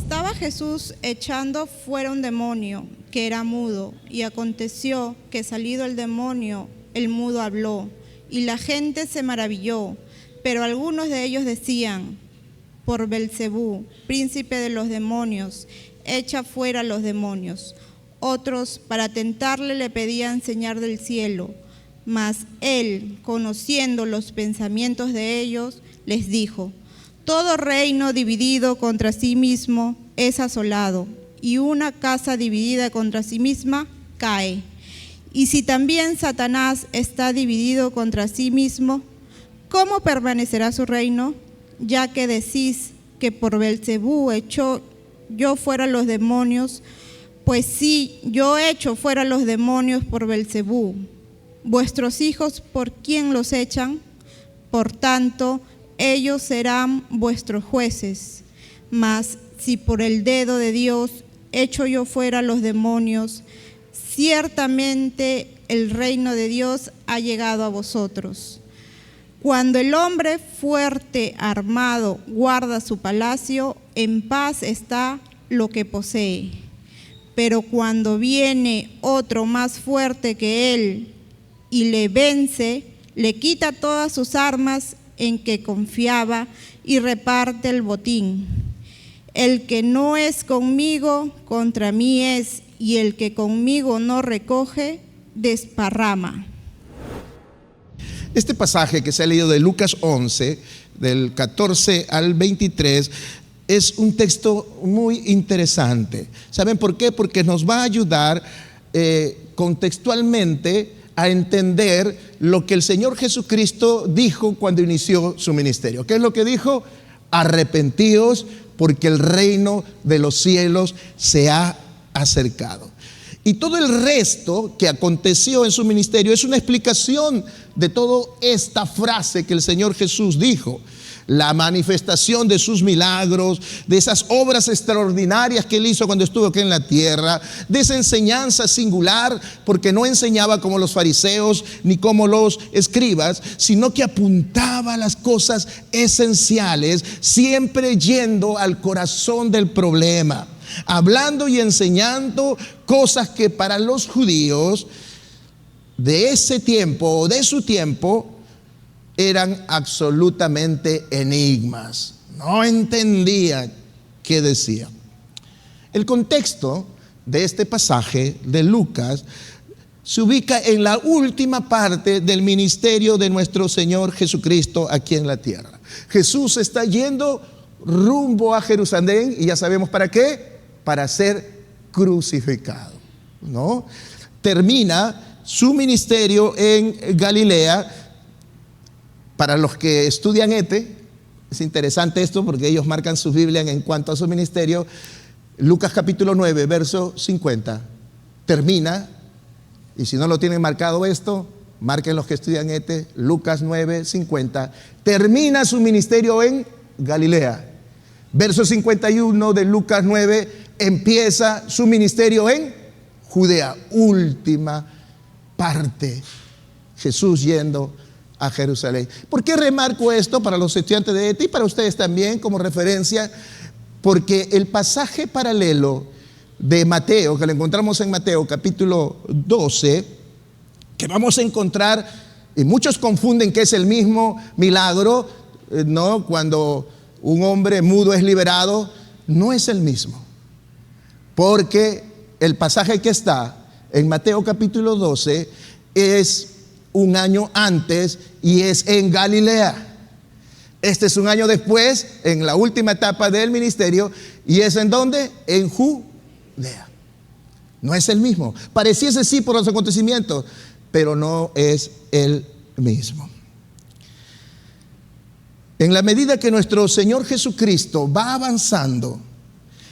Estaba Jesús echando fuera un demonio que era mudo, y aconteció que salido el demonio, el mudo habló, y la gente se maravilló, pero algunos de ellos decían: por Belcebú, príncipe de los demonios, echa fuera los demonios. Otros, para tentarle, le pedían señal del cielo, mas él, conociendo los pensamientos de ellos, les dijo: todo reino dividido contra sí mismo es asolado, y una casa dividida contra sí misma cae. Y si también Satanás está dividido contra sí mismo, ¿cómo permanecerá su reino? Ya que decís que por Belcebú echo yo fuera los demonios, pues sí, yo echo fuera los demonios por Belcebú. Vuestros hijos, ¿por quién los echan? Por tanto, ellos serán vuestros jueces. Mas si por el dedo de Dios echo yo fuera los demonios, ciertamente el reino de Dios ha llegado a vosotros. Cuando el hombre fuerte, armado, guarda su palacio, en paz está lo que posee. Pero cuando viene otro más fuerte que él y le vence, le quita todas sus armas en que confiaba y reparte el botín. El que no es conmigo, contra mí es, y el que conmigo no recoge, desparrama. Este pasaje que se ha leído de Lucas 11, del 14 al 23, es un texto muy interesante. ¿Saben por qué? Porque nos va a ayudar contextualmente a entender lo que el Señor Jesucristo dijo cuando inició su ministerio. ¿Qué es lo que dijo? Arrepentíos, porque el reino de los cielos se ha acercado. Y todo el resto que aconteció en su ministerio es una explicación de toda esta frase que el Señor Jesús dijo. La manifestación de sus milagros, de esas obras extraordinarias que él hizo cuando estuvo aquí en la tierra, de esa enseñanza singular, porque no enseñaba como los fariseos ni como los escribas, sino que apuntaba a las cosas esenciales, siempre yendo al corazón del problema, hablando y enseñando cosas que para los judíos de ese tiempo o de su tiempo eran absolutamente enigmas. No entendía qué decía. El contexto de este pasaje de Lucas se ubica en la última parte del ministerio de nuestro Señor Jesucristo aquí en la tierra. Jesús está yendo rumbo a Jerusalén, y ya sabemos para qué: para ser crucificado, ¿no? Termina su ministerio en Galilea. Para los que estudian ETE, es interesante esto porque ellos marcan su Biblia en cuanto a su ministerio. Lucas capítulo 9, verso 50, termina, y si no lo tienen marcado esto, marquen los que estudian ETE, Lucas 9, 50, termina su ministerio en Galilea. Verso 51 de Lucas 9, empieza su ministerio en Judea, última parte, Jesús yendo a Jerusalén. ¿Por qué remarco esto para los estudiantes de ETE y para ustedes también como referencia? Porque el pasaje paralelo de Mateo, que lo encontramos en Mateo capítulo 12, que vamos a encontrar, y muchos confunden que es el mismo milagro, ¿no? Cuando un hombre mudo es liberado, no es el mismo. Porque el pasaje que está en Mateo capítulo 12 es un año antes y es en Galilea. Este es un año después, en la última etapa del ministerio, y es ¿en dónde? En Judea. No es el mismo. Pareciese sí por los acontecimientos, pero no es el mismo. En la medida que nuestro Señor Jesucristo va avanzando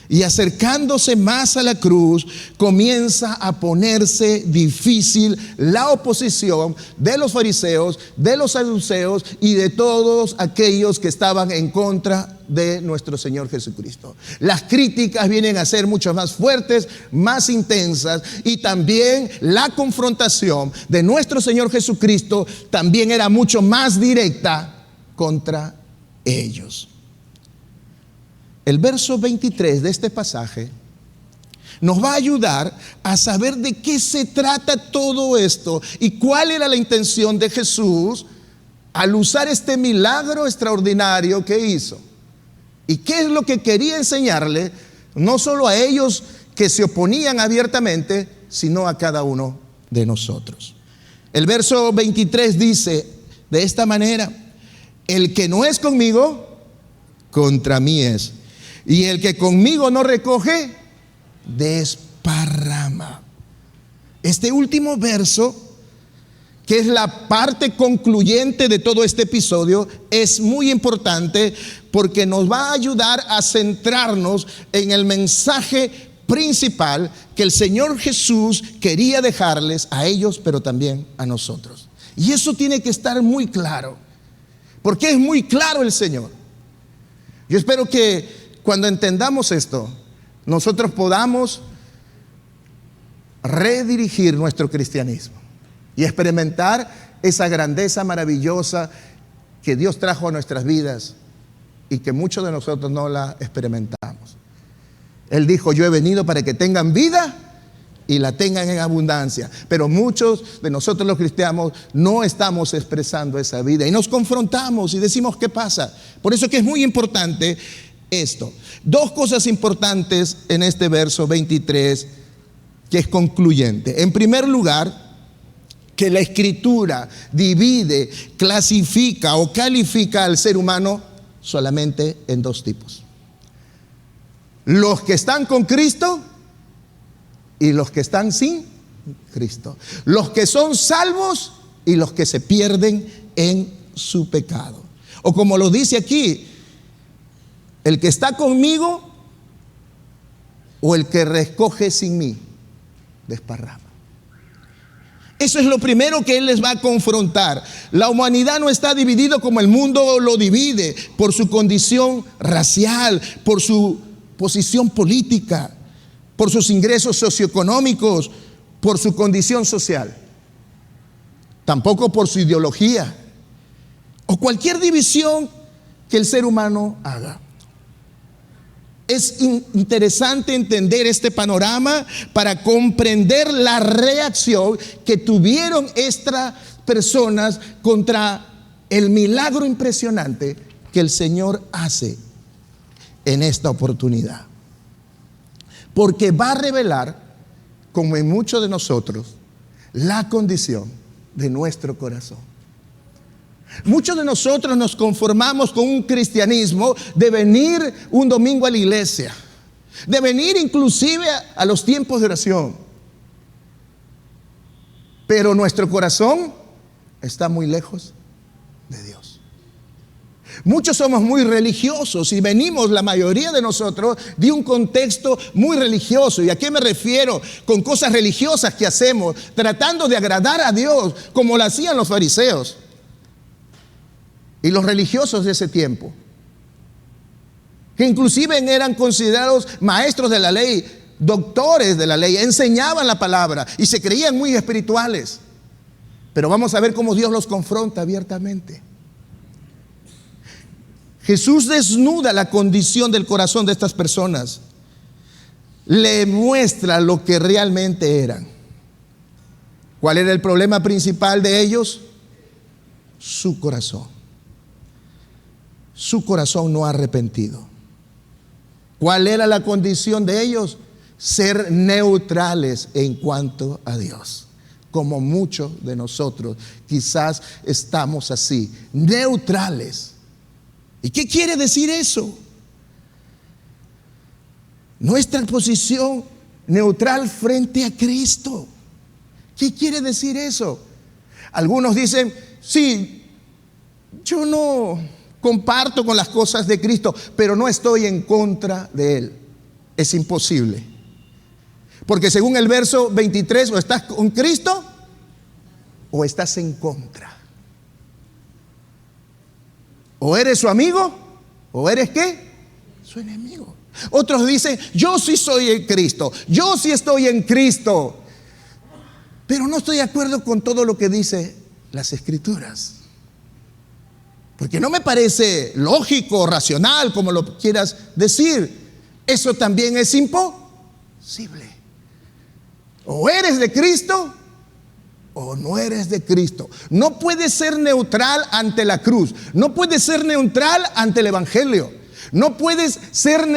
y acercándose más a la cruz, comienza a ponerse difícil la oposición de los fariseos, de los saduceos y de todos aquellos que estaban en contra de nuestro Señor Jesucristo. Las críticas vienen a ser mucho más fuertes, más intensas, y también la confrontación de nuestro Señor Jesucristo también era mucho más directa contra ellos. el verso 23 de este pasaje nos va a ayudar a saber de qué se trata todo esto y cuál era la intención de Jesús al usar este milagro extraordinario que hizo. Y qué es lo que quería enseñarle, no solo a ellos que se oponían abiertamente, sino a cada uno de nosotros. El verso 23 dice de esta manera: el que no es conmigo, contra mí es. Y el que conmigo no recoge, desparrama. Este último verso, que es la parte concluyente de todo este episodio, es muy importante porque nos va a ayudar a centrarnos en el mensaje principal que el Señor Jesús quería dejarles a ellos, pero también a nosotros. Y eso tiene que estar muy claro, porque es muy claro el Señor. Yo espero que cuando entendamos esto, nosotros podamos redirigir nuestro cristianismo y experimentar esa grandeza maravillosa que Dios trajo a nuestras vidas y que muchos de nosotros no la experimentamos. Él dijo: yo he venido para que tengan vida y la tengan en abundancia. Pero muchos de nosotros los cristianos no estamos expresando esa vida y nos confrontamos y decimos: ¿qué pasa? Por eso que es muy importante esto. Dos cosas importantes en este verso 23 que es concluyente. En primer lugar, que la Escritura divide, clasifica o califica al ser humano solamente en dos tipos: los que están con Cristo y los que están sin Cristo, los que son salvos y los que se pierden en su pecado. O como lo dice aquí, el que está conmigo o el que recoge sin mí, desparrama. Eso es lo primero que Él les va a confrontar. La humanidad no está dividida como el mundo lo divide, por su condición racial, por su posición política, por sus ingresos socioeconómicos, por su condición social. Tampoco por su ideología o cualquier división que el ser humano haga. Es interesante entender este panorama para comprender la reacción que tuvieron estas personas contra el milagro impresionante que el Señor hace en esta oportunidad. Porque va a revelar, como en muchos de nosotros, la condición de nuestro corazón. Muchos de nosotros nos conformamos con un cristianismo de venir un domingo a la iglesia, de venir inclusive a los tiempos de oración, pero nuestro corazón está muy lejos de Dios. Muchos somos muy religiosos y venimos, la mayoría de nosotros, de un contexto muy religioso. ¿Y a qué me refiero? Con cosas religiosas que hacemos, tratando de agradar a Dios, como lo hacían los fariseos y los religiosos de ese tiempo, que inclusive eran considerados maestros de la ley, doctores de la ley, enseñaban la palabra y se creían muy espirituales. Pero vamos a ver cómo Dios los confronta abiertamente. Jesús desnuda la condición del corazón de estas personas, le muestra lo que realmente eran. ¿Cuál era el problema principal de ellos? Su corazón. Su corazón no arrepentido. ¿Cuál era la condición de ellos? Ser neutrales en cuanto a Dios. Como muchos de nosotros quizás estamos así, neutrales. ¿Y qué quiere decir eso? Nuestra posición neutral frente a Cristo. ¿Qué quiere decir eso? Algunos dicen: sí, yo no comparto con las cosas de Cristo, pero no estoy en contra de Él. Es imposible. Porque según el verso 23, o estás con Cristo o estás en contra. O eres su amigo o eres ¿qué? Su enemigo. Otros dicen: yo sí soy en Cristo, yo sí estoy en Cristo, pero no estoy de acuerdo con todo lo que dice las Escrituras. Porque no me parece lógico, racional, como lo quieras decir. Eso también es imposible. O eres de Cristo o no eres de Cristo. No puedes ser neutral ante la cruz. No puedes ser neutral ante el Evangelio. No puedes ser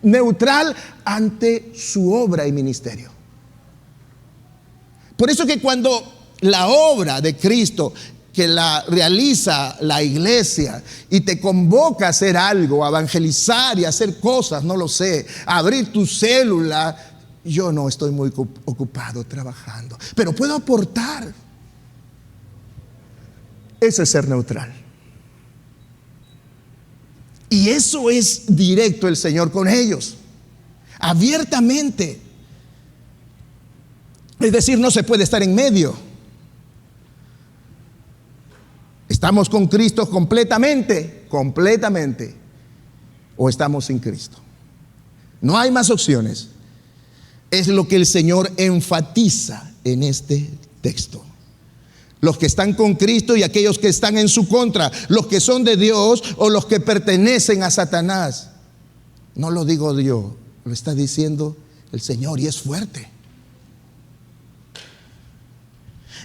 neutral ante su obra y ministerio. Por eso que cuando la obra de Cristo, que la realiza la iglesia y te convoca a hacer algo, a evangelizar y a hacer cosas, no lo sé, a abrir tu célula, yo no estoy muy ocupado trabajando, pero puedo aportar. Eso es ser neutral. Y eso es directo el Señor con ellos, abiertamente. Es decir, no se puede estar en medio. ¿Estamos con Cristo completamente? Completamente. ¿O estamos sin Cristo? No hay más opciones. Es lo que el Señor enfatiza en este texto. Los que están con Cristo y aquellos que están en su contra, los que son de Dios o los que pertenecen a Satanás. No lo digo yo, lo está diciendo el Señor y es fuerte.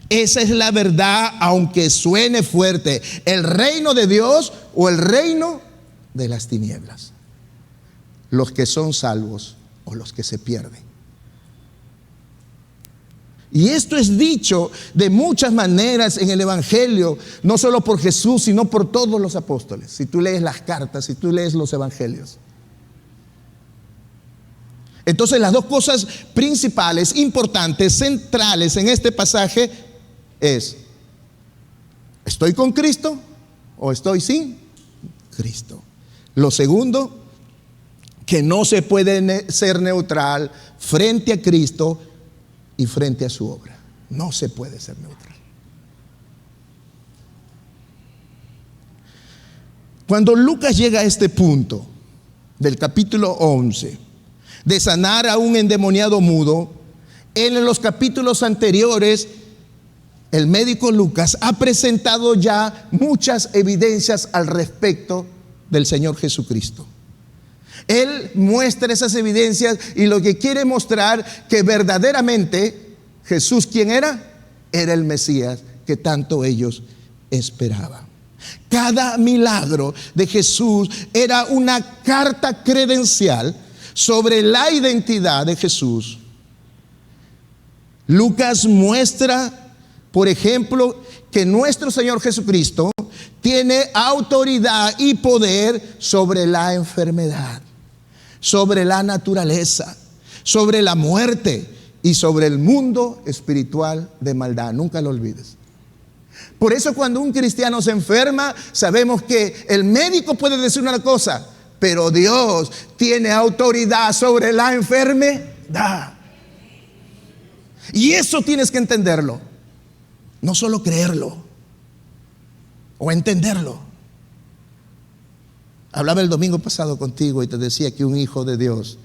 Esa es la verdad, aunque suene fuerte. El reino de Dios o el reino de las tinieblas. Los que son salvos o los que se pierden. Y esto es dicho de muchas maneras en el Evangelio, no solo por Jesús, sino por todos los apóstoles. Si tú lees las cartas, si tú lees los evangelios. Entonces, las dos cosas principales, importantes, centrales en este pasaje es: ¿estoy con Cristo o estoy sin Cristo? Lo segundo, que no se puede ser neutral frente a Cristo y frente a su obra. No se puede ser neutral. Cuando Lucas llega a este punto del capítulo 11, de sanar a un endemoniado mudo, él en los capítulos anteriores, el médico Lucas ha presentado ya muchas evidencias al respecto del Señor Jesucristo. Él muestra esas evidencias y lo que quiere mostrar que verdaderamente Jesús, ¿quién era? Era el Mesías que tanto ellos esperaban. Cada milagro de Jesús era una carta credencial sobre la identidad de Jesús. Lucas muestra, por ejemplo, que nuestro Señor Jesucristo tiene autoridad y poder sobre la enfermedad, sobre la naturaleza, sobre la muerte y sobre el mundo espiritual de maldad. Nunca lo olvides. Por eso cuando un cristiano se enferma, sabemos que el médico puede decir una cosa, pero Dios tiene autoridad sobre la enfermedad. Y eso tienes que entenderlo, no solo creerlo o entenderlo. Hablaba el domingo pasado contigo y te decía que un hijo de Dios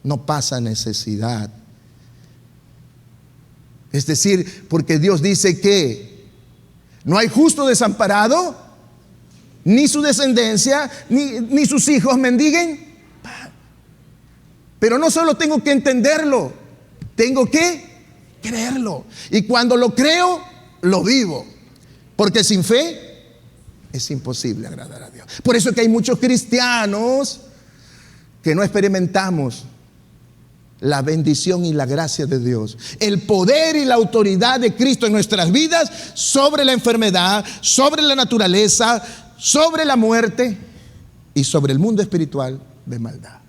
no pasa necesidad. Es decir, porque Dios dice que no hay justo desamparado, ni su descendencia, ni sus hijos mendiguen. Pero no solo tengo que entenderlo, tengo que creerlo. Y cuando lo creo, lo vivo. Porque sin fe es imposible agradar a Dios. Por eso es que hay muchos cristianos que no experimentamos la bendición y la gracia de Dios, el poder y la autoridad de Cristo en nuestras vidas sobre la enfermedad, sobre la naturaleza, sobre la muerte y sobre el mundo espiritual de maldad.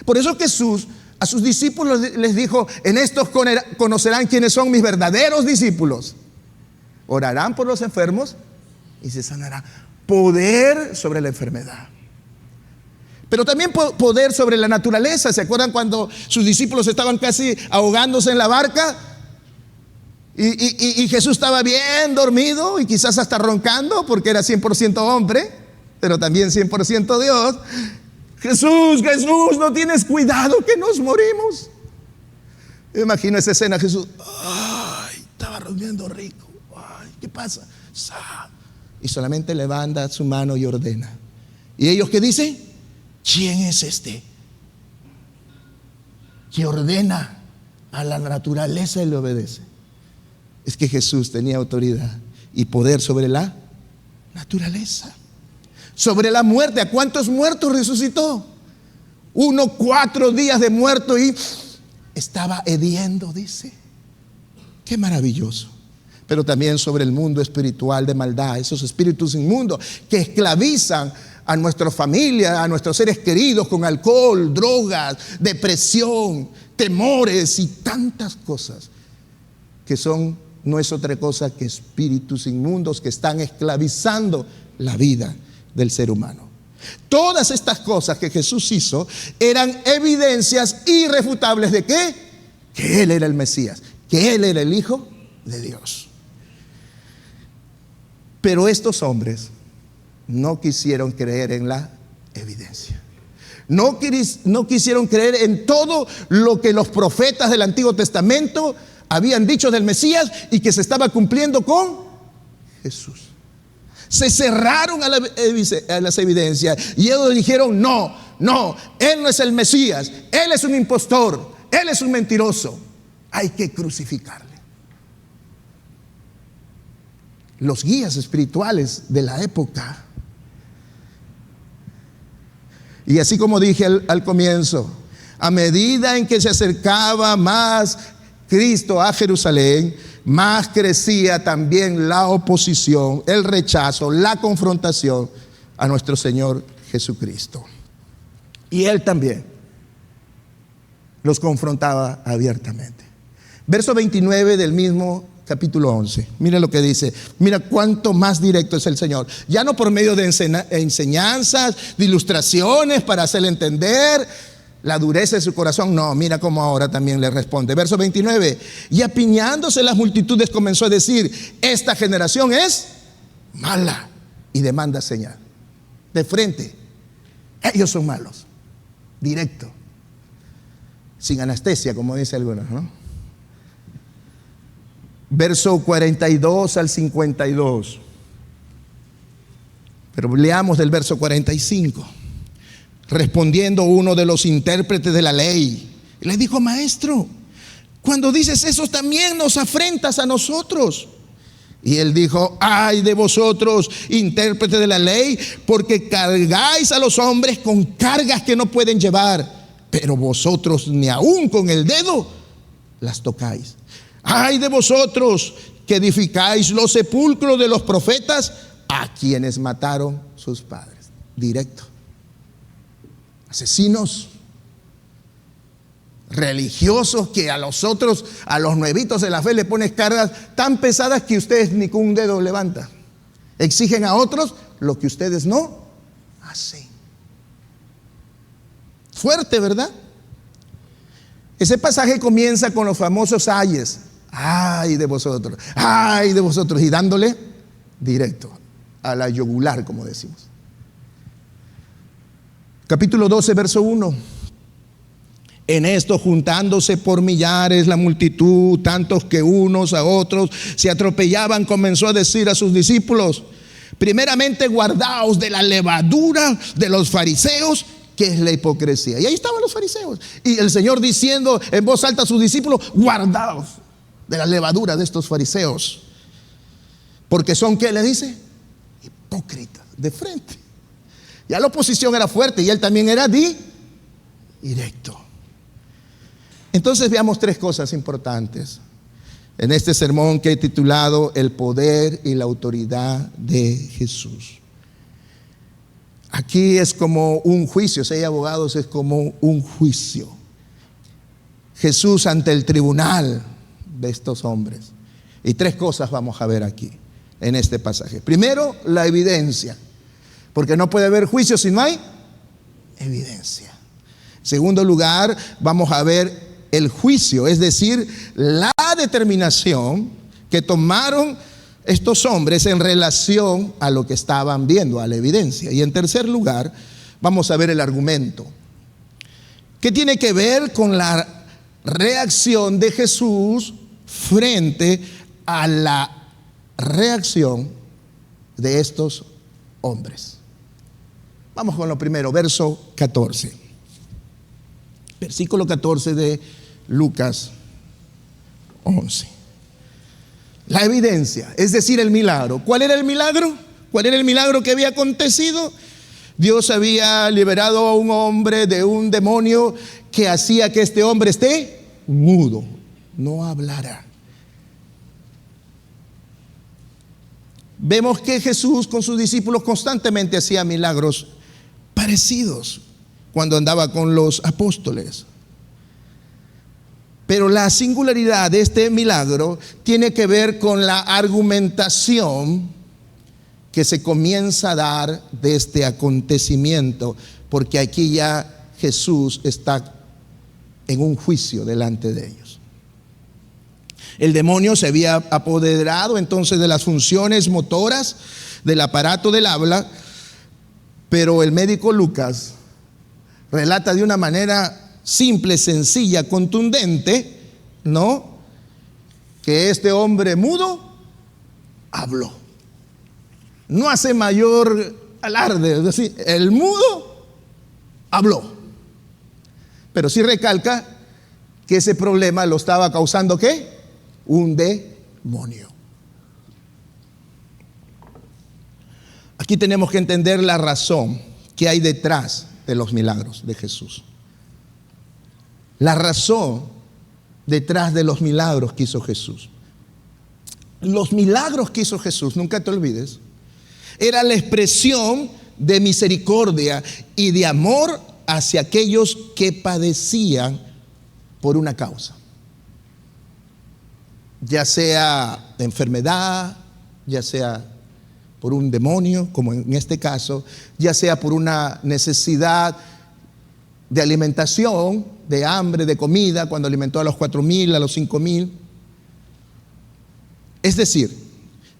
Por eso Jesús a sus discípulos les dijo: en estos conocerán quiénes son mis verdaderos discípulos. Orarán por los enfermos y se sanará. Poder sobre la enfermedad, pero también poder sobre la naturaleza. ¿Se acuerdan cuando sus discípulos estaban casi ahogándose en la barca? Y Jesús estaba bien dormido y quizás hasta roncando porque era 100% hombre, pero también 100% Dios. Jesús, no tienes cuidado que nos morimos. Yo imagino esa escena, Jesús, ay, estaba durmiendo rico. Ay, ¿qué pasa? y solamente levanta su mano y ordena. ¿Y ellos qué dicen? ¿Quién es este que ordena a la naturaleza y le obedece? Es que Jesús tenía autoridad y poder sobre la naturaleza, sobre la muerte. ¿A cuántos muertos resucitó? 4 días de muerto y estaba hediendo, dice. Qué maravilloso. Pero también sobre el mundo espiritual de maldad, esos espíritus inmundos que esclavizan a nuestra familia, a nuestros seres queridos con alcohol, drogas, depresión, temores y tantas cosas que no es otra cosa que espíritus inmundos que están esclavizando la vida del ser humano. Todas estas cosas que Jesús hizo eran evidencias irrefutables de ¿qué? Que Él era el Mesías, que Él era el Hijo de Dios. Pero estos hombres no quisieron creer en la evidencia. No quisieron creer en todo lo que los profetas del Antiguo Testamento habían dicho del Mesías y que se estaba cumpliendo con Jesús. Se cerraron a las evidencias y ellos dijeron: no, Él no es el Mesías, Él es un impostor, Él es un mentiroso, hay que crucificarle. Los guías espirituales de la época. Y así como dije al comienzo, a medida en que se acercaba más Cristo a Jerusalén, más crecía también la oposición, el rechazo, la confrontación a nuestro Señor Jesucristo. Y Él también los confrontaba abiertamente. Verso 29 del mismo capítulo 11. Mira lo que dice. Mira cuánto más directo es el Señor. Ya no por medio de enseñanzas, de ilustraciones para hacerle entender la dureza de su corazón. No, mira cómo ahora también le responde. Verso 29. Y apiñándose las multitudes comenzó a decir: esta generación es mala y demanda señal. De frente. Ellos son malos. Directo. Sin anestesia, como dice algunos, ¿no? Verso 42 al 52. Pero leamos del verso 45. Respondiendo uno de los intérpretes de la ley, le dijo: maestro, cuando dices eso también nos afrentas a nosotros. Y él dijo: ay de vosotros, intérpretes de la ley, porque cargáis a los hombres con cargas que no pueden llevar, pero vosotros ni aún con el dedo las tocáis. Ay de vosotros que edificáis los sepulcros de los profetas, a quienes mataron sus padres. Directo. Asesinos religiosos que a los otros, a los nuevitos de la fe, le ponen cargas tan pesadas que ustedes ni con un dedo levantan. Exigen a otros lo que ustedes no hacen. Fuerte, ¿verdad? Ese pasaje comienza con los famosos ayes. Ay de vosotros, y dándole directo a la yugular, como decimos. Capítulo 12, verso 1. En esto, juntándose por millares la multitud, tantos que unos a otros se atropellaban, comenzó a decir a sus discípulos: primeramente guardaos de la levadura de los fariseos, que es la hipocresía. Y ahí estaban los fariseos. Y el Señor diciendo en voz alta a sus discípulos: guardaos de la levadura de estos fariseos. Porque son, ¿qué le dice? Hipócritas, de frente. Ya la oposición era fuerte y él también era directo. Entonces veamos 3 cosas importantes en este sermón que he titulado El poder y la autoridad de Jesús. Aquí es como un juicio, si hay abogados es como un juicio. Jesús ante el tribunal de estos hombres. Y 3 cosas vamos a ver aquí en este pasaje. Primero, la evidencia, porque no puede haber juicio si no hay evidencia. En segundo lugar, vamos a ver el juicio, es decir, la determinación que tomaron estos hombres en relación a lo que estaban viendo, a la evidencia. Y en tercer lugar, vamos a ver el argumento, que tiene que ver con la reacción de Jesús frente a la reacción de estos hombres. Vamos con lo primero, verso 14. Versículo 14 de Lucas 11. La evidencia, es decir, el milagro. ¿Cuál era el milagro? ¿Cuál era el milagro que había acontecido? Dios había liberado a un hombre de un demonio que hacía que este hombre esté mudo, no hablara. Vemos que Jesús con sus discípulos constantemente hacía milagros parecidos cuando andaba con los apóstoles. Pero la singularidad de este milagro tiene que ver con la argumentación que se comienza a dar de este acontecimiento, porque aquí ya Jesús está en un juicio delante de ellos. El demonio se había apoderado entonces de las funciones motoras del aparato del habla, pero el médico Lucas relata de una manera simple, sencilla, contundente, ¿no?, que este hombre mudo habló. No hace mayor alarde, es decir, el mudo habló. Pero sí recalca que ese problema lo estaba causando ¿qué? Un demonio. Aquí tenemos que entender la razón que hay detrás de los milagros de Jesús. La razón detrás de los milagros que hizo Jesús. Los milagros que hizo Jesús, nunca te olvides, era la expresión de misericordia y de amor hacia aquellos que padecían por una causa. Ya sea de enfermedad, ya sea por un demonio, como en este caso, ya sea por una necesidad de alimentación, de hambre, de comida, cuando alimentó a los 4,000, a los 5,000. Es decir,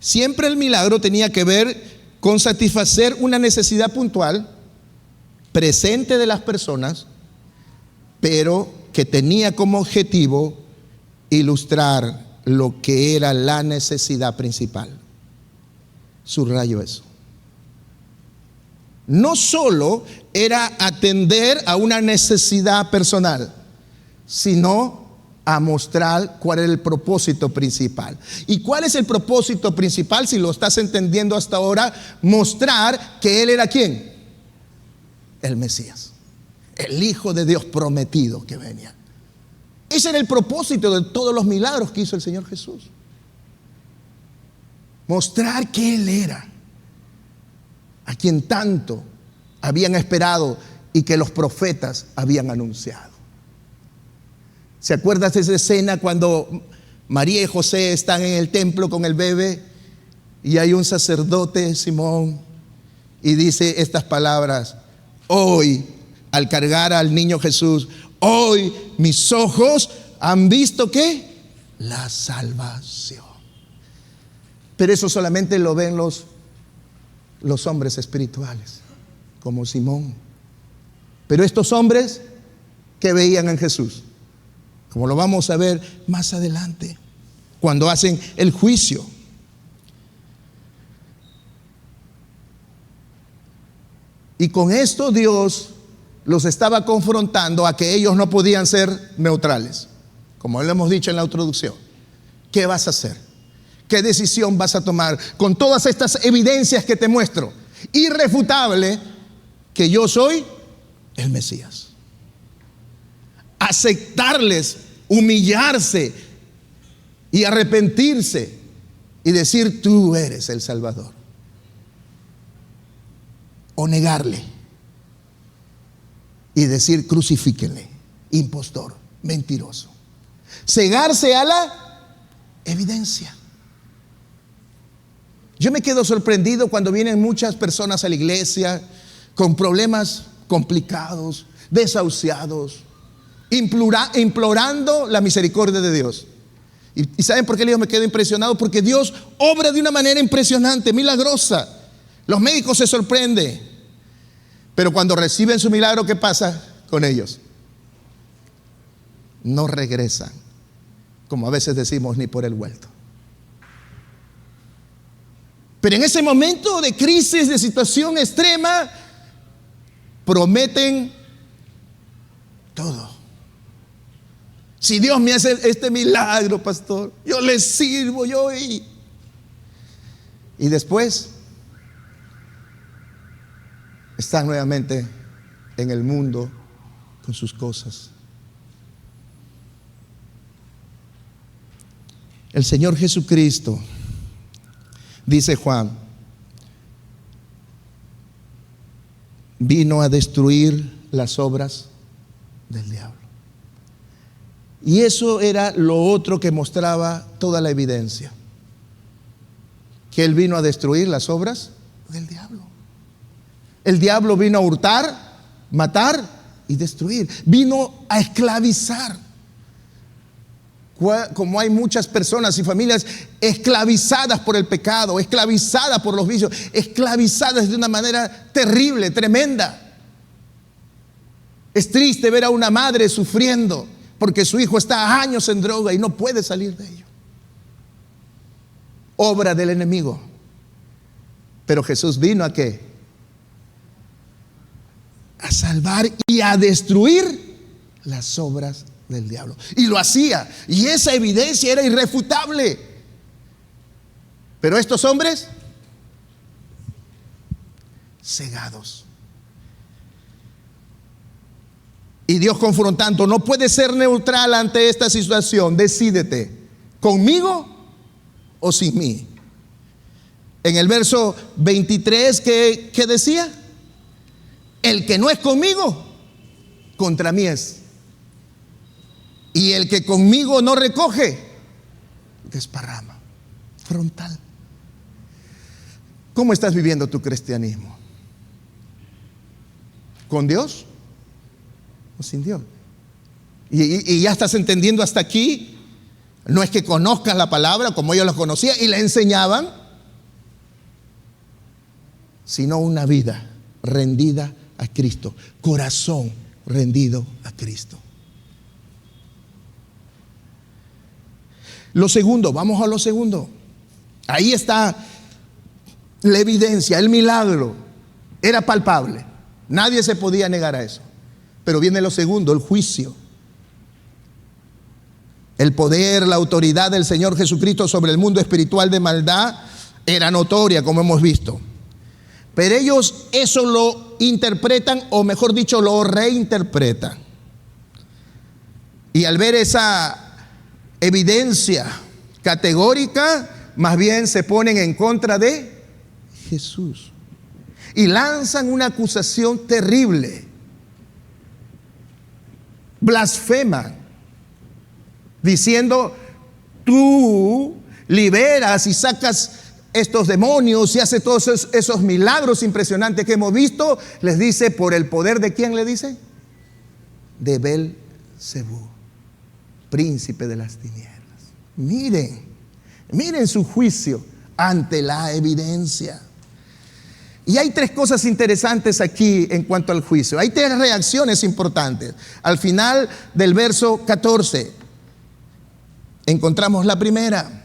siempre el milagro tenía que ver con satisfacer una necesidad puntual, presente de las personas, pero que tenía como objetivo ilustrar lo que era la necesidad principal. Subrayo eso. No solo era atender a una necesidad personal, sino a mostrar cuál era el propósito principal. ¿Y cuál es el propósito principal? Si lo estás entendiendo hasta ahora, mostrar que Él era ¿quién? El Mesías, el Hijo de Dios prometido que venía. Ese era el propósito de todos los milagros que hizo el Señor Jesús. Mostrar que Él era a quien tanto habían esperado y que los profetas habían anunciado. ¿Se acuerdas de esa escena cuando María y José están en el templo con el bebé y hay un sacerdote, Simón, y dice estas palabras: hoy, al cargar al niño Jesús, hoy mis ojos han visto ¿qué? La salvación. Pero eso solamente lo ven los hombres espirituales, como Simón. Pero estos hombres, ¿qué veían en Jesús? Como lo vamos a ver más adelante, cuando hacen el juicio. Y con esto Dios los estaba confrontando a que ellos no podían ser neutrales. Como lo hemos dicho en la introducción. ¿Qué vas a hacer? ¿Qué decisión vas a tomar con todas estas evidencias que te muestro? Irrefutable que yo soy el Mesías. Aceptarles, humillarse y arrepentirse y decir: tú eres el Salvador. O negarle y decir: crucifíquenle, impostor, mentiroso. Cegarse a la evidencia. Yo me quedo sorprendido cuando vienen muchas personas a la iglesia con problemas complicados, desahuciados, implorando la misericordia de Dios. ¿Y saben por qué yo me quedo impresionado? Porque Dios obra de una manera impresionante, milagrosa. Los médicos se sorprenden. Pero cuando reciben su milagro, ¿qué pasa con ellos? No regresan, como a veces decimos, ni por el vuelto. Pero en ese momento de crisis, de situación extrema, prometen todo. Si Dios me hace este milagro, pastor, yo le sirvo, y después están nuevamente en el mundo con sus cosas. El Señor Jesucristo, dice Juan, vino a destruir las obras del diablo. Y eso era lo otro que mostraba toda la evidencia, que Él vino a destruir las obras del diablo. El diablo vino a hurtar, matar y destruir. Vino a esclavizar. Como hay muchas personas y familias esclavizadas por el pecado, esclavizadas por los vicios, esclavizadas de una manera terrible, tremenda. Es triste ver a una madre sufriendo porque su hijo está años en droga y no puede salir de ello. Obra del enemigo. Pero Jesús vino ¿a qué? A salvar y a destruir las obras del diablo. Y lo hacía, y esa evidencia era irrefutable. Pero estos hombres, cegados. Y Dios confrontando, no puedes ser neutral ante esta situación, decídete, ¿conmigo o sin mí? En el verso 23, ¿qué decía? El que no es conmigo, contra mí es. Y el que conmigo no recoge, desparrama. Frontal. ¿Cómo estás viviendo tu cristianismo? ¿Con Dios o sin Dios? Y ya estás entendiendo hasta aquí. No es que conozcas la palabra como ellos la conocían y la enseñaban, sino una vida rendida a Cristo, corazón rendido a Cristo. Lo segundo, vamos a lo segundo. Ahí está la evidencia, el milagro. Era palpable. Nadie se podía negar a eso. Pero viene lo segundo, el juicio. El poder, la autoridad del Señor Jesucristo sobre el mundo espiritual de maldad era notoria, como hemos visto. Pero ellos eso lo interpretan, o mejor dicho, lo reinterpretan. Y al ver esa evidencia categórica, más bien se ponen en contra de Jesús y lanzan una acusación terrible. Blasfeman, diciendo: tú liberas y sacas estos demonios y haces todos esos milagros impresionantes que hemos visto. Les dice, ¿por el poder de quién le dice? De Belzebú, príncipe de las tinieblas. Miren su juicio ante la evidencia. Y hay tres cosas interesantes aquí en cuanto al juicio. Hay tres reacciones importantes. Al final del verso 14 encontramos la primera.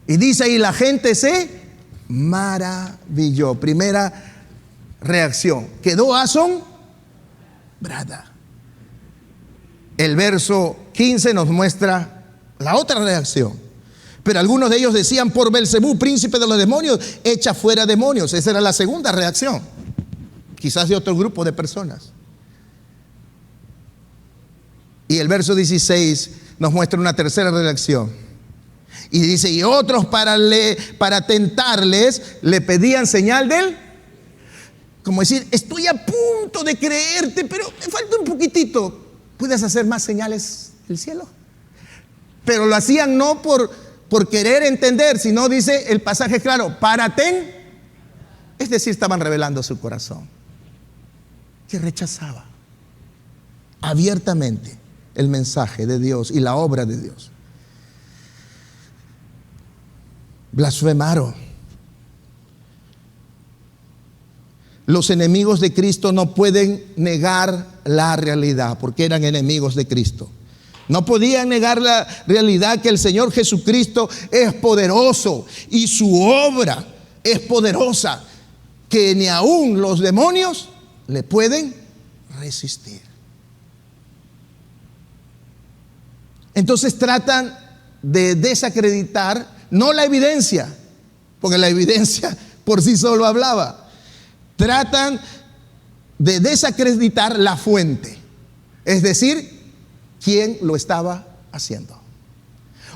Y dice ahí, la gente se maravilló. Primera reacción. Quedó asombrada. El verso 15 nos muestra la otra reacción. Pero algunos de ellos decían: por Belzebú, príncipe de los demonios, echa fuera demonios. Esa era la segunda reacción, quizás de otro grupo de personas. Y el verso 16 nos muestra una tercera reacción. Y dice: y otros para tentarles le pedían señal del, como decir, estoy a punto de creerte, pero me falta un poquitito. ¿Puedes hacer más señales del cielo? Pero lo hacían no por querer entender, sino, dice el pasaje claro, para es decir, estaban revelando su corazón, que rechazaba abiertamente el mensaje de Dios y la obra de Dios. Blasfemaron. Los enemigos de Cristo no pueden negar la realidad, porque eran enemigos de Cristo. No podían negar la realidad que el Señor Jesucristo es poderoso y su obra es poderosa, que ni aún los demonios le pueden resistir. Entonces tratan de desacreditar, no la evidencia, porque la evidencia por sí solo hablaba. Tratan de desacreditar la fuente, es decir, quién lo estaba haciendo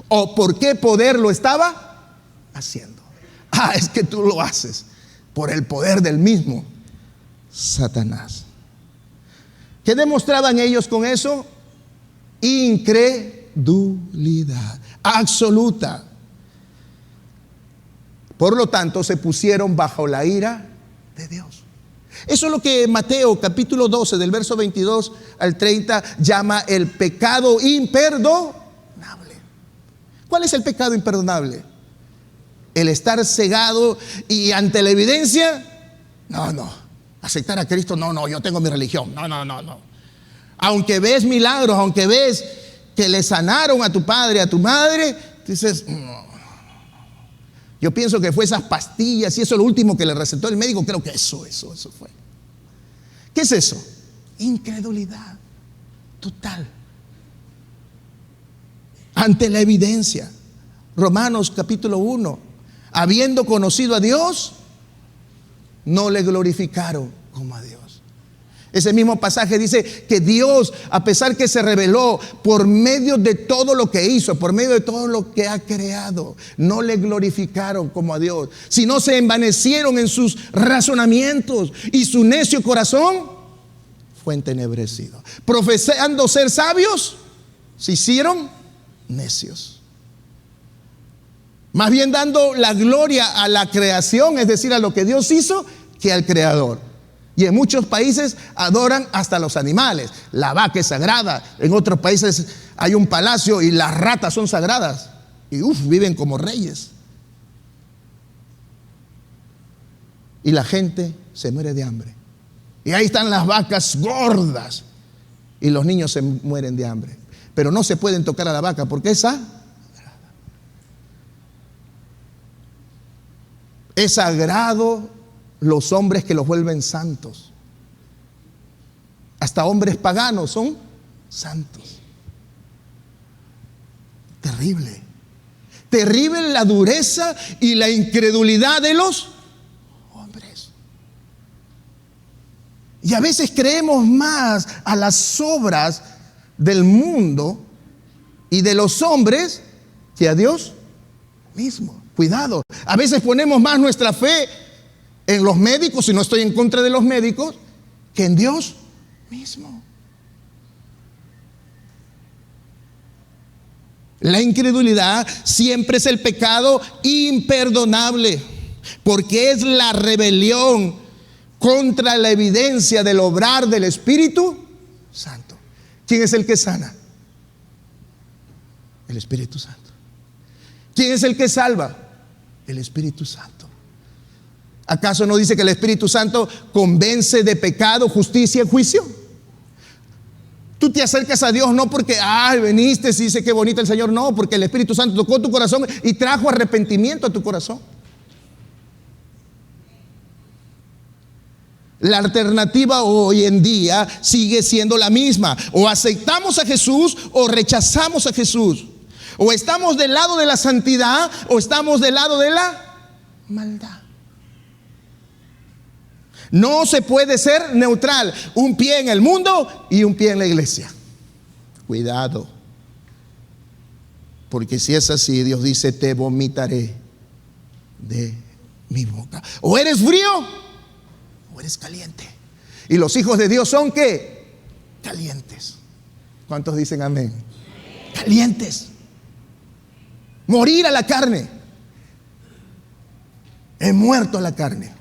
o por qué poder lo estaba haciendo. Es que tú lo haces por el poder del mismo Satanás. ¿Qué demostraban ellos con eso? Incredulidad absoluta. Por lo tanto, se pusieron bajo la ira de Dios. Eso es lo que Mateo capítulo 12 del verso 22 al 30 llama el pecado imperdonable. ¿Cuál es el pecado imperdonable? El estar cegado y ante la evidencia, no, aceptar a Cristo, no, yo tengo mi religión, no. Aunque ves milagros, aunque ves que le sanaron a tu padre, a tu madre, dices, no. Yo pienso que fue esas pastillas y eso es lo último que le recetó el médico. Creo que eso fue. ¿Qué es eso? Incredulidad total ante la evidencia. Romanos capítulo 1. Habiendo conocido a Dios, no le glorificaron como a Dios. Ese mismo pasaje dice que Dios, a pesar que se reveló por medio de todo lo que hizo, por medio de todo lo que ha creado, no le glorificaron como a Dios, sino se envanecieron en sus razonamientos y su necio corazón fue entenebrecido. Profesando ser sabios, se hicieron necios. Más bien dando la gloria a la creación, es decir, a lo que Dios hizo, que al Creador. Y en muchos países adoran hasta los animales. La vaca es sagrada. En otros países hay un palacio y las ratas son sagradas. Y viven como reyes. Y la gente se muere de hambre. Y ahí están las vacas gordas. Y los niños se mueren de hambre. Pero no se pueden tocar a la vaca porque es sagrada. Es sagrado los hombres que los vuelven santos. Hasta hombres paganos son santos. Terrible. Terrible la dureza y la incredulidad de los hombres. Y a veces creemos más a las obras del mundo y de los hombres que a Dios mismo. Cuidado. A veces ponemos más nuestra fe en los médicos, y no estoy en contra de los médicos, que en Dios mismo. La incredulidad siempre es el pecado imperdonable, porque es la rebelión contra la evidencia del obrar del Espíritu Santo. ¿Quién es el que sana? El Espíritu Santo. ¿Quién es el que salva? El Espíritu Santo. ¿Acaso no dice que el Espíritu Santo convence de pecado, justicia y juicio? Tú te acercas a Dios no porque, veniste y dice qué bonito el Señor. No, porque el Espíritu Santo tocó tu corazón y trajo arrepentimiento a tu corazón. La alternativa hoy en día sigue siendo la misma. O aceptamos a Jesús o rechazamos a Jesús. O estamos del lado de la santidad o estamos del lado de la maldad. No se puede ser neutral, un pie en el mundo y un pie en la iglesia. Cuidado, porque si es así, Dios dice, te vomitaré de mi boca. O eres frío o eres caliente. Y los hijos de Dios son ¿qué? Calientes. ¿Cuántos dicen amén? Calientes. Morir a la carne. He muerto a la carne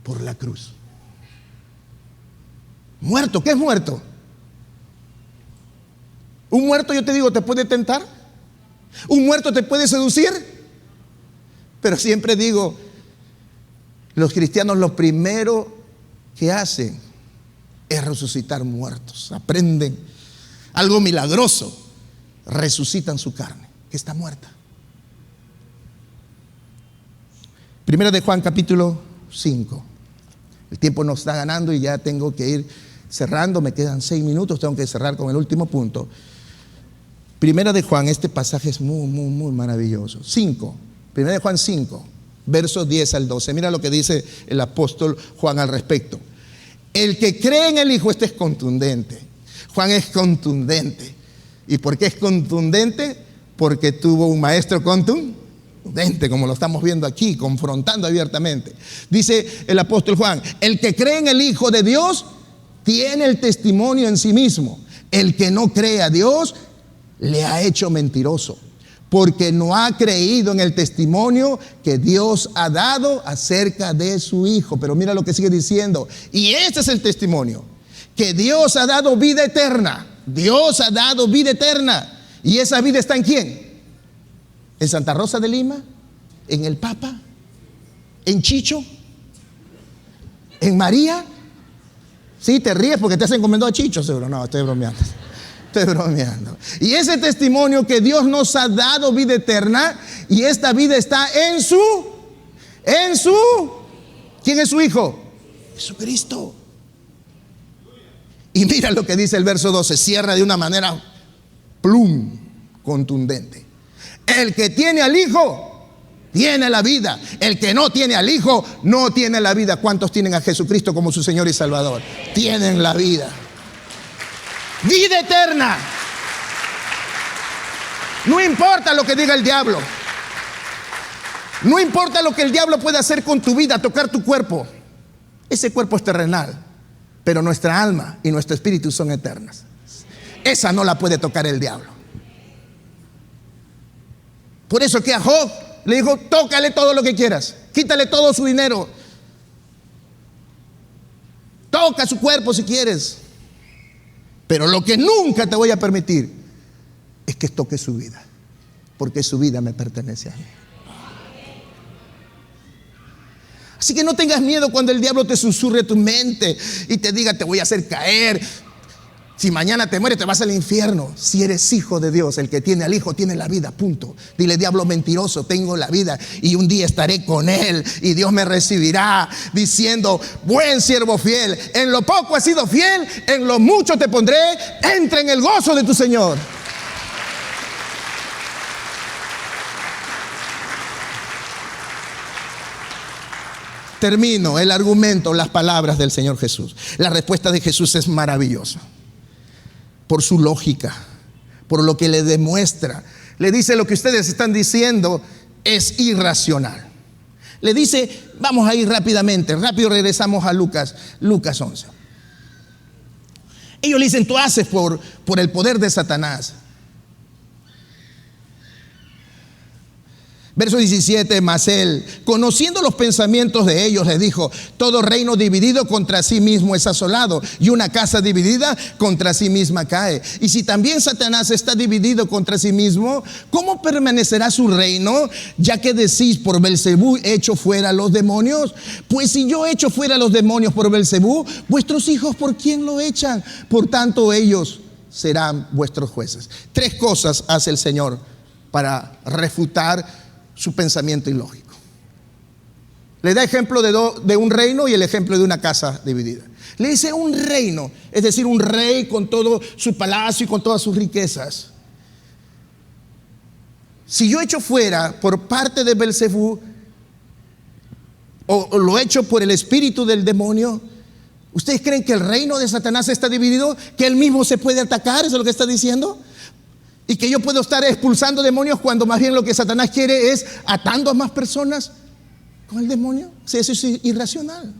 por la cruz. Muerto, ¿qué es muerto? Un muerto, yo te digo, te puede tentar. Un muerto te puede seducir. Pero siempre digo, los cristianos lo primero que hacen es resucitar muertos. Aprenden algo milagroso, resucitan su carne, que está muerta. Primera de Juan capítulo 5. El tiempo nos está ganando y ya tengo que ir cerrando, me quedan 6 minutos, tengo que cerrar con el último punto. Primera de Juan, este pasaje es muy maravilloso. 5, Primera de Juan 5, versos 10 al 12. Mira lo que dice el apóstol Juan al respecto. El que cree en el Hijo, este es contundente. Juan es contundente. ¿Y por qué es contundente? Porque tuvo un maestro contundente, como lo estamos viendo aquí, confrontando abiertamente. Dice el apóstol Juan, el que cree en el Hijo de Dios tiene el testimonio en sí mismo. El que no cree a Dios le ha hecho mentiroso, porque no ha creído en el testimonio que Dios ha dado acerca de su Hijo. Pero mira lo que sigue diciendo. Y este es el testimonio, que Dios ha dado vida eterna. Dios ha dado vida eterna. ¿Y esa vida está en quién? ¿En Santa Rosa de Lima? ¿En el Papa? ¿En Chicho? ¿En María? Sí, te ríes porque te has encomendado a Chicho, seguro. No, estoy bromeando. Estoy bromeando. Y ese testimonio que Dios nos ha dado vida eterna, y esta vida está en su, ¿quién es su Hijo? Jesucristo. Y mira lo que dice el verso 12, cierra de una manera contundente. El que tiene al Hijo tiene la vida. El que no tiene al Hijo no tiene la vida. ¿Cuántos tienen a Jesucristo como su Señor y Salvador? Tienen la vida. Vida eterna. No importa lo que diga el diablo. No importa lo que el diablo pueda hacer con tu vida, tocar tu cuerpo. Ese cuerpo es terrenal, pero nuestra alma y nuestro espíritu son eternas. Esa no la puede tocar el diablo. Por eso que a Job le dijo, tócale todo lo que quieras, quítale todo su dinero, toca su cuerpo si quieres, pero lo que nunca te voy a permitir es que toque su vida, porque su vida me pertenece a mí. Así que no tengas miedo cuando el diablo te susurre tu mente y te diga, te voy a hacer caer. Si mañana te mueres, te vas al infierno. Si eres hijo de Dios, el que tiene al Hijo tiene la vida, punto. Dile, diablo mentiroso, tengo la vida y un día estaré con Él y Dios me recibirá diciendo, buen siervo fiel, en lo poco has sido fiel, en lo mucho te pondré, entra en el gozo de tu Señor. Termino el argumento, las palabras del Señor Jesús. La respuesta de Jesús es maravillosa. Por su lógica, por lo que le demuestra. Le dice, lo que ustedes están diciendo es irracional. Le dice, vamos a ir rápido regresamos a Lucas 11. Ellos le dicen, tú haces por el poder de Satanás. Verso 17, mas él, conociendo los pensamientos de ellos, les dijo, todo reino dividido contra sí mismo es asolado, y una casa dividida contra sí misma cae. Y si también Satanás está dividido contra sí mismo, ¿cómo permanecerá su reino? Ya que decís, por Belcebú echo fuera los demonios. Pues si yo echo fuera los demonios por Belcebú, vuestros hijos, ¿por quién lo echan? Por tanto ellos serán vuestros jueces. 3 cosas hace el Señor para refutar su pensamiento ilógico. Le da ejemplo de un reino y el ejemplo de una casa dividida. Le dice un reino, es decir, un rey con todo su palacio y con todas sus riquezas. Si yo echo fuera por parte de Belcebú, o lo echo por el espíritu del demonio, ¿ustedes creen que el reino de Satanás está dividido? ¿Que él mismo se puede atacar? ¿Eso es lo que está diciendo? Y que yo puedo estar expulsando demonios cuando más bien lo que Satanás quiere es atando a más personas con el demonio. Sí, eso es irracional.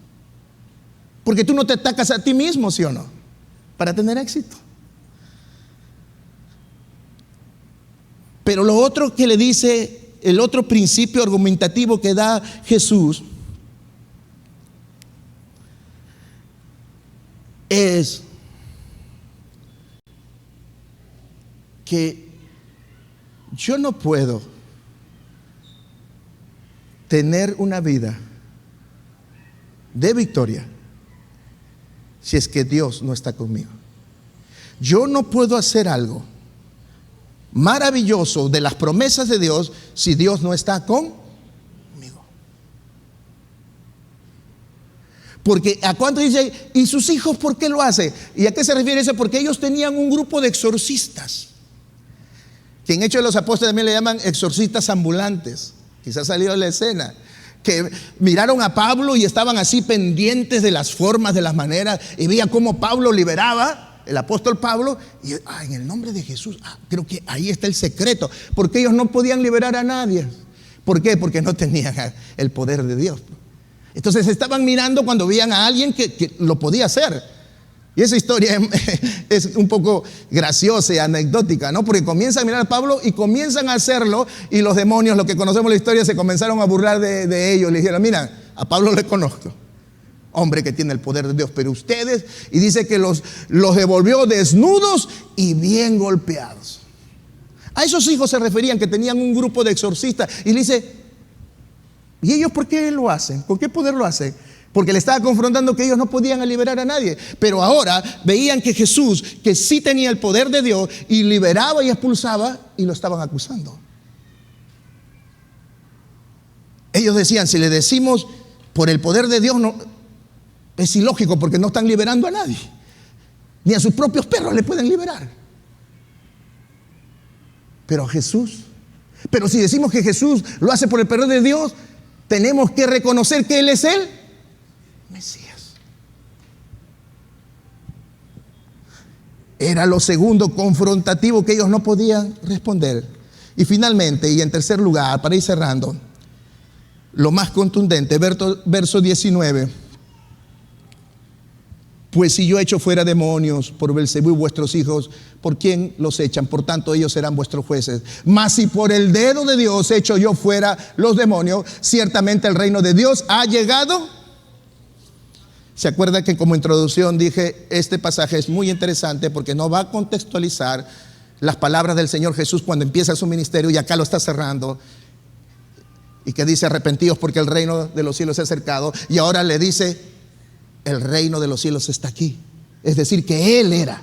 Porque tú no te atacas a ti mismo, ¿sí o no? Para tener éxito. Pero lo otro que le dice, el otro principio argumentativo que da Jesús es que yo no puedo tener una vida de victoria si es que Dios no está conmigo. yo no puedo hacer algo maravilloso de las promesas de Dios si Dios no está conmigo. Porque a cuánto dice, ¿y sus hijos por qué lo hace? ¿Y a qué se refiere eso? Porque ellos tenían un grupo de exorcistas, que en Hechos de los Apóstoles también le llaman exorcistas ambulantes. Quizás ha salido de la escena, que miraron a Pablo y estaban así pendientes de las formas, de las maneras, y veían cómo Pablo liberaba, el apóstol Pablo, y en el nombre de Jesús, creo que ahí está el secreto, porque ellos no podían liberar a nadie. ¿Por qué? Porque no tenían el poder de Dios. Entonces estaban mirando cuando veían a alguien que lo podía hacer. Y esa historia es un poco graciosa y anecdótica, ¿no? Porque comienzan a mirar a Pablo y comienzan a hacerlo, y los demonios, los que conocemos la historia, se comenzaron a burlar de ellos. Le dijeron, mira, a Pablo le conozco, hombre que tiene el poder de Dios, pero ustedes, y dice que los devolvió desnudos y bien golpeados. A esos hijos se referían, que tenían un grupo de exorcistas, y le dice, ¿y ellos por qué lo hacen? ¿Con qué poder lo hacen? Porque le estaba confrontando que ellos no podían liberar a nadie. Pero ahora veían que Jesús, que sí tenía el poder de Dios, y liberaba y expulsaba, y lo estaban acusando. Ellos decían, si le decimos por el poder de Dios, no, es ilógico, porque no están liberando a nadie. Ni a sus propios perros le pueden liberar. Pero a Jesús, pero si decimos que Jesús lo hace por el poder de Dios, tenemos que reconocer que Él es el Mesías. Era lo segundo confrontativo que ellos no podían responder. Y finalmente, y en tercer lugar, para ir cerrando, lo más contundente, verso 19. Pues si yo echo fuera demonios por Belzebú, vuestros hijos, ¿por quién los echan? Por tanto, ellos serán vuestros jueces. Mas si por el dedo de Dios echo yo fuera los demonios, ciertamente el reino de Dios ha llegado. ¿Se acuerda que como introducción dije, este pasaje es muy interesante porque nos va a contextualizar las palabras del Señor Jesús cuando empieza su ministerio, y acá lo está cerrando, y que dice, arrepentíos porque el reino de los cielos se ha acercado, y ahora le dice, el reino de los cielos está aquí. Es decir, que Él era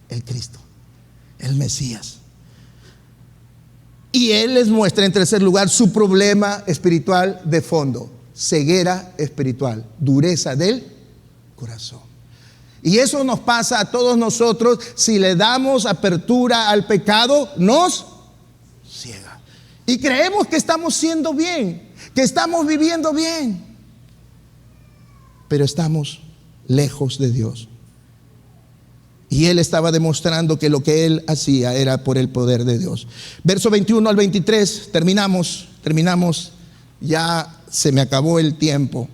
el Cristo, el Mesías. Y Él les muestra en tercer lugar su problema espiritual de fondo: ceguera espiritual, dureza del corazón. Y eso nos pasa a todos nosotros. Si le damos apertura al pecado, nos ciega. Y creemos que estamos siendo bien, que estamos viviendo bien, pero estamos lejos de Dios. Y Él estaba demostrando que lo que Él hacía era por el poder de Dios. Verso 21 al 23, terminamos, ya se me acabó el tiempo.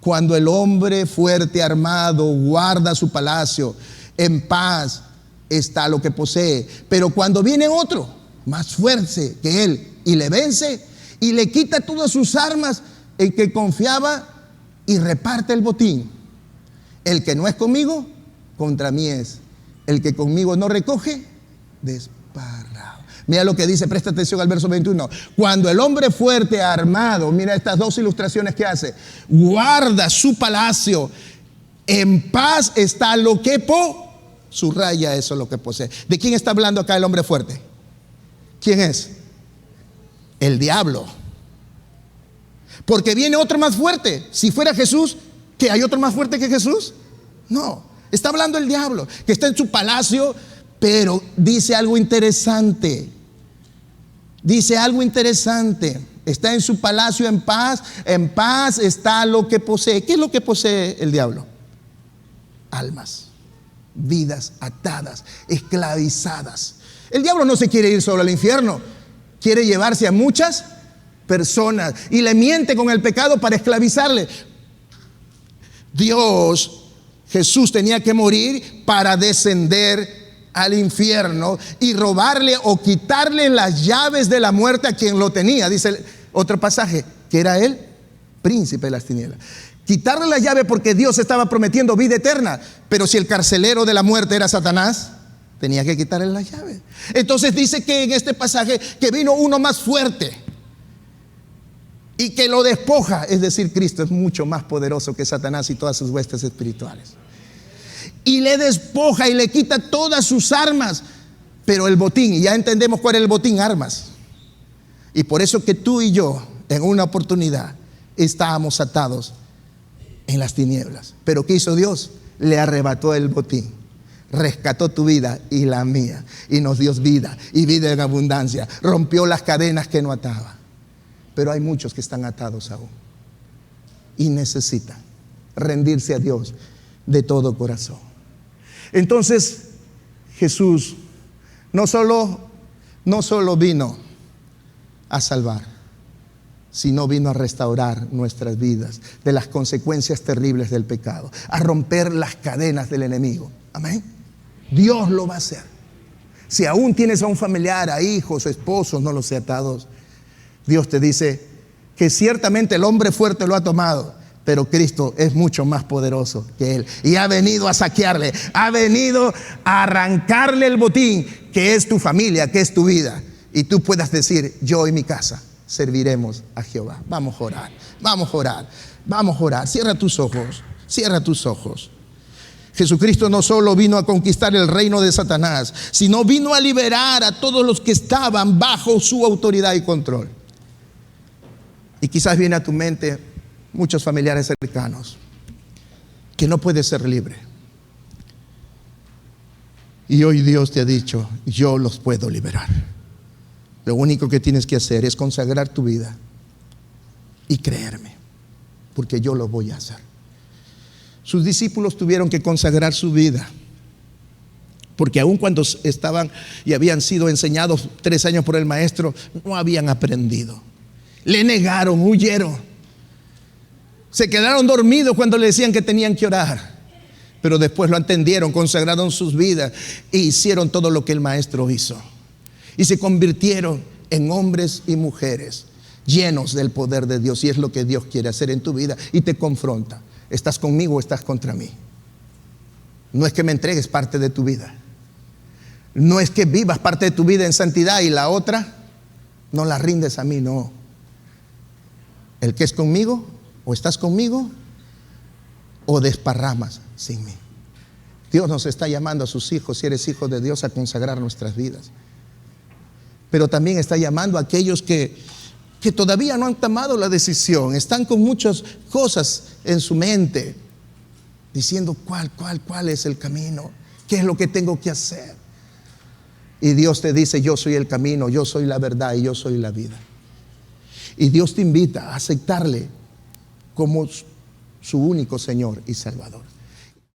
Cuando el hombre fuerte armado guarda su palacio, en paz está lo que posee. Pero cuando viene otro más fuerte que él y le vence y le quita todas sus armas en que confiaba y reparte el botín, el que no es conmigo, contra mí es. El que conmigo no recoge, desparrado. Mira lo que dice, presta atención al verso 21. Cuando el hombre fuerte armado, mira estas dos ilustraciones que hace, guarda su palacio, en paz está lo que subraya eso, lo que posee. ¿De quién está hablando acá el hombre fuerte? ¿Quién es? El diablo. Porque viene otro más fuerte. Si fuera Jesús, ¿que hay otro más fuerte que Jesús? No, está hablando el diablo, que está en su palacio, pero dice algo interesante. Dice algo interesante. Está en su palacio en paz está lo que posee. ¿Qué es lo que posee el diablo? Almas, vidas atadas, esclavizadas. El diablo no se quiere ir solo al infierno, quiere llevarse a muchas personas y le miente con el pecado para esclavizarle. Jesús tenía que morir para descender al infierno y robarle o quitarle las llaves de la muerte a quien lo tenía. Dice otro pasaje, que era el príncipe de las tinieblas. Quitarle la llave porque Dios estaba prometiendo vida eterna, pero si el carcelero de la muerte era Satanás, tenía que quitarle la llave. Entonces dice que en este pasaje que vino uno más fuerte y que lo despoja, es decir, Cristo es mucho más poderoso que Satanás y todas sus huestes espirituales. y le despoja y le quita todas sus armas. Pero el botín, y ya entendemos cuál es el botín, armas. Y por eso que tú y yo, en una oportunidad, estábamos atados en las tinieblas. Pero ¿qué hizo Dios? Le arrebató el botín, rescató tu vida y la mía, y nos dio vida y vida en abundancia. Rompió las cadenas que no ataba. Pero hay muchos que están atados aún y necesitan rendirse a Dios de todo corazón. Entonces Jesús no solo vino a salvar, sino vino a restaurar nuestras vidas de las consecuencias terribles del pecado, a romper las cadenas del enemigo. Amén. Dios lo va a hacer. Si aún tienes a un familiar, a hijos, esposos, no los sé, atados, Dios te dice que ciertamente el hombre fuerte lo ha tomado, pero Cristo es mucho más poderoso que él, y ha venido a saquearle, ha venido a arrancarle el botín, que es tu familia, que es tu vida, y tú puedas decir: yo y mi casa serviremos a Jehová. Vamos a orar, vamos a orar, vamos a orar. Cierra tus ojos, cierra tus ojos. Jesucristo no solo vino a conquistar el reino de Satanás, sino vino a liberar a todos los que estaban bajo su autoridad y control. Y quizás viene a tu mente muchos familiares cercanos que no puedes ser libre. Y hoy Dios te ha dicho: yo los puedo liberar. Lo único que tienes que hacer es consagrar tu vida y creerme, porque yo lo voy a hacer. Sus discípulos tuvieron que consagrar su vida, porque aun cuando estaban y habían sido enseñados 3 años por el maestro, no habían aprendido. Le negaron, huyeron. Se quedaron dormidos cuando le decían que tenían que orar. Pero después lo entendieron, consagraron sus vidas e hicieron todo lo que el maestro hizo. Y se convirtieron en hombres y mujeres llenos del poder de Dios. Y es lo que Dios quiere hacer en tu vida. Y te confronta: ¿estás conmigo o estás contra mí? No es que me entregues parte de tu vida. No es que vivas parte de tu vida en santidad y la otra no la rindes a mí, no. El que es conmigo, o estás conmigo o desparramas sin mí. Dios nos está llamando a sus hijos, si eres hijo de Dios, a consagrar nuestras vidas. Pero también está llamando a aquellos que todavía no han tomado la decisión, están con muchas cosas en su mente, diciendo cuál es el camino, qué es lo que tengo que hacer. Y Dios te dice: yo soy el camino, yo soy la verdad y yo soy la vida. Y Dios te invita a aceptarle como su único Señor y Salvador.